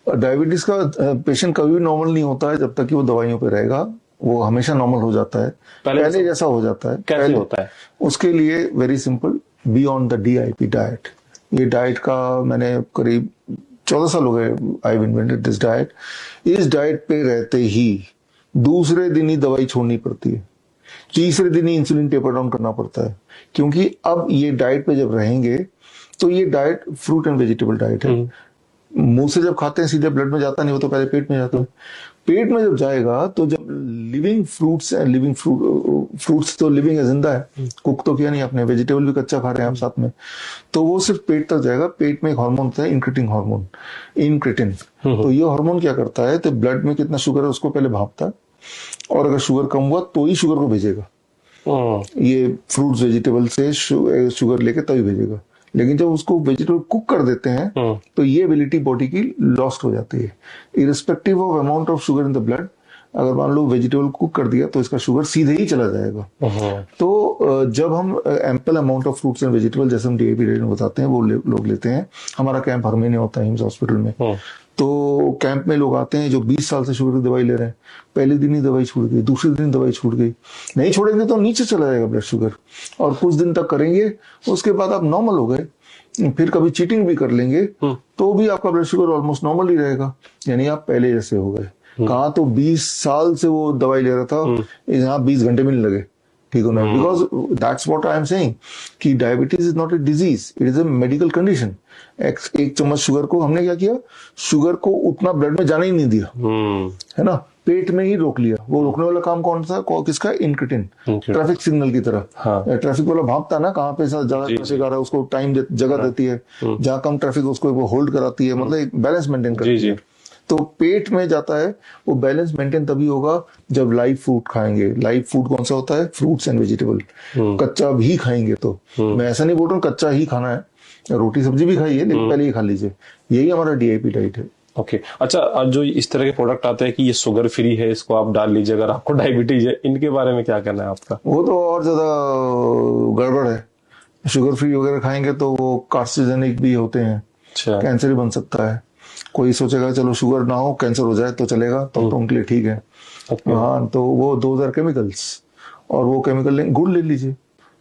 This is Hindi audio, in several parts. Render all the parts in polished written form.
डायबिटीज का पेशेंट कभी भी नॉर्मल नहीं होता है जब तक कि वो दवाइयों पे रहेगा। वो हमेशा नॉर्मल हो जाता है, पहले जैसा हो जाता है। कैसे होता है? उसके लिए very simple, be on the DIP diet. ये डाइट का मैंने करीब 14 साल हो गए, आई इन्वेंटेड दिस डाइट। इस डाइट पे रहते ही दूसरे दिन ही दवाई छोड़नी पड़ती है, तीसरे दिन ही इंसुलिन टेपर डाउन करना पड़ता है, क्योंकि अब ये डाइट पे जब रहेंगे तो ये diet fruit and vegetable diet है। मुंह से जब खाते हैं सीधे ब्लड में जाता नहीं, वो तो पहले पेट में जाता है। पेट में जब जाएगा तो जब लिविंग फ्रूट्स फ्रूट्स तो लिविंग है, जिंदा है, कुक तो किया नहीं आपने, वेजिटेबल भी कच्चा खा रहे हैं आप साथ में, तो वो सिर्फ पेट तक जाएगा। पेट में एक हार्मोन होता है इंक्रेटिन हार्मोन, इनक्रेटिन। तो ये हार्मोन क्या करता है, तो ब्लड में कितना शुगर है उसको पहले भापता है, और अगर शुगर कम हुआ तो ही शुगर को भेजेगा। ये फ्रूट्स वेजिटेबल से शुगर लेके तभी भेजेगा। लेकिन जब उसको वेजिटेबल कुक कर देते हैं तो ये एबिलिटी बॉडी की लॉस्ट हो जाती है, irrespective of amount of sugar in the blood. अगर मान लो वेजिटेबल कुक कर दिया तो इसका शुगर सीधे ही चला जाएगा। तो जब हम ample amount of fruits and vegetable, जैसे हम DIP डाइट में बताते हैं, वो लोग लेते हैं। हमारा कैंप हर महीने होता है हिम्स हॉस्पिटल में। तो कैंप में लोग आते हैं जो 20 साल से शुगर की दवाई ले रहे हैं, पहले दिन ही दवाई छूट गई, दूसरे दिन दवाई छूट गई, नहीं छोड़ेंगे तो नीचे चला जाएगा ब्लड शुगर, और कुछ दिन तक करेंगे, उसके बाद आप नॉर्मल हो गए, फिर कभी चीटिंग भी कर लेंगे तो भी आपका ब्लड शुगर ऑलमोस्ट नॉर्मल ही रहेगा, यानी आप पहले जैसे हो गए। कहाँ तो 20 साल से वो दवाई ले रहा था, यहाँ 20 घंटे में नहीं लगे ठीक होना। Because that's what I am saying कि diabetes is not a disease, it is a medical condition. एक चम्मच शुगर को हमने क्या किया, शुगर को उतना ब्लड में जाने ही नहीं दिया, है ना, पेट में ही रोक लिया। वो रोकने वाला काम कौन सा, किसका, इनक्रेटिन, ट्रैफिक सिग्नल की तरह। ट्रैफिक वाला भापता है ना, कहाँ पे ज्यादा ट्रैफिक आ रहा है उसको टाइम जगह देती है, जहाँ कम ट्रैफिक उसको वो होल्ड कराती है, मतलब एक बैलेंस मेंटेन करती है। तो पेट में जाता है, वो बैलेंस मेंटेन तभी होगा जब लाइव फूड खाएंगे। लाइव फूड कौन सा होता है, फ्रूट्स एंड वेजिटेबल। कच्चा भी खाएंगे तो मैं ऐसा नहीं बोल रहा हूँ कच्चा ही खाना है, रोटी सब्जी भी खाइए, लेकिन पहले ही खा लीजिए। यही हमारा DIP डाइट है। ओके अच्छा, अब जो इस तरह के प्रोडक्ट आते हैं कि ये शुगर फ्री है, इसको आप डाल लीजिए अगर आपको डायबिटीज है, इनके बारे में क्या कहना है आपका? वो तो और ज्यादा गड़बड़ है। शुगर फ्री वगैरह खाएंगे तो वो कार्सिनोजेनिक भी होते हैं, कैंसर ही बन सकता है। कोई सोचेगा चलो शुगर ना हो, कैंसर हो जाए तो चलेगा, तो उनके लिए ठीक है। हाँ, तो वो 2000 केमिकल्स, और वो केमिकल गुड़ ले लीजिए,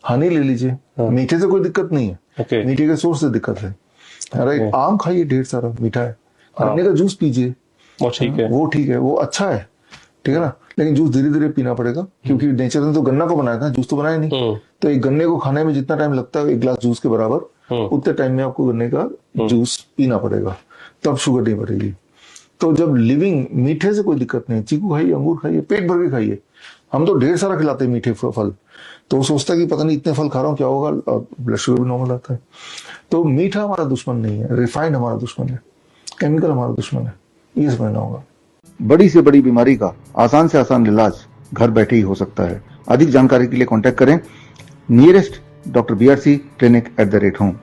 हनी ले लीजिए, मीठे से कोई दिक्कत नहीं है, मीठे के सोर्स से दिक्कत है। राइट, आम खाइए, ढेर सारा मीठा है, गन्ने का जूस पीजिए, वो ठीक है, वो अच्छा है, ठीक है ना। लेकिन जूस धीरे धीरे पीना पड़ेगा, क्योंकि नेचर ने तो गन्ना को बनाया था, जूस तो बनाया नहीं। तो एक गन्ने को खाने में जितना टाइम लगता है एक गिलास जूस के बराबर, उतने टाइम में आपको गन्ने का जूस पीना पड़ेगा, तब शुगर नहीं बढ़ेगी। तो जब लिविंग, मीठे से कोई दिक्कत नहीं, चीकू खाइए, अंगूर खाइए, पेट भर के खाइए। हम तो ढेर सारा खिलाते हैं मीठे फल, तो वो सोचता है कि पता नहीं इतने फल खा रहा हूँ क्या होगा, और ब्लड शुगर भी नॉर्मल आता है। तो मीठा हमारा दुश्मन नहीं है, रिफाइंड हमारा दुश्मन है, केमिकल हमारा दुश्मन है, ये समझना होगा। बड़ी से बड़ी बीमारी का आसान से आसान इलाज घर बैठे ही हो सकता है। अधिक जानकारी के लिए कांटेक्ट करें nearest Dr. BRC Clinic @ home।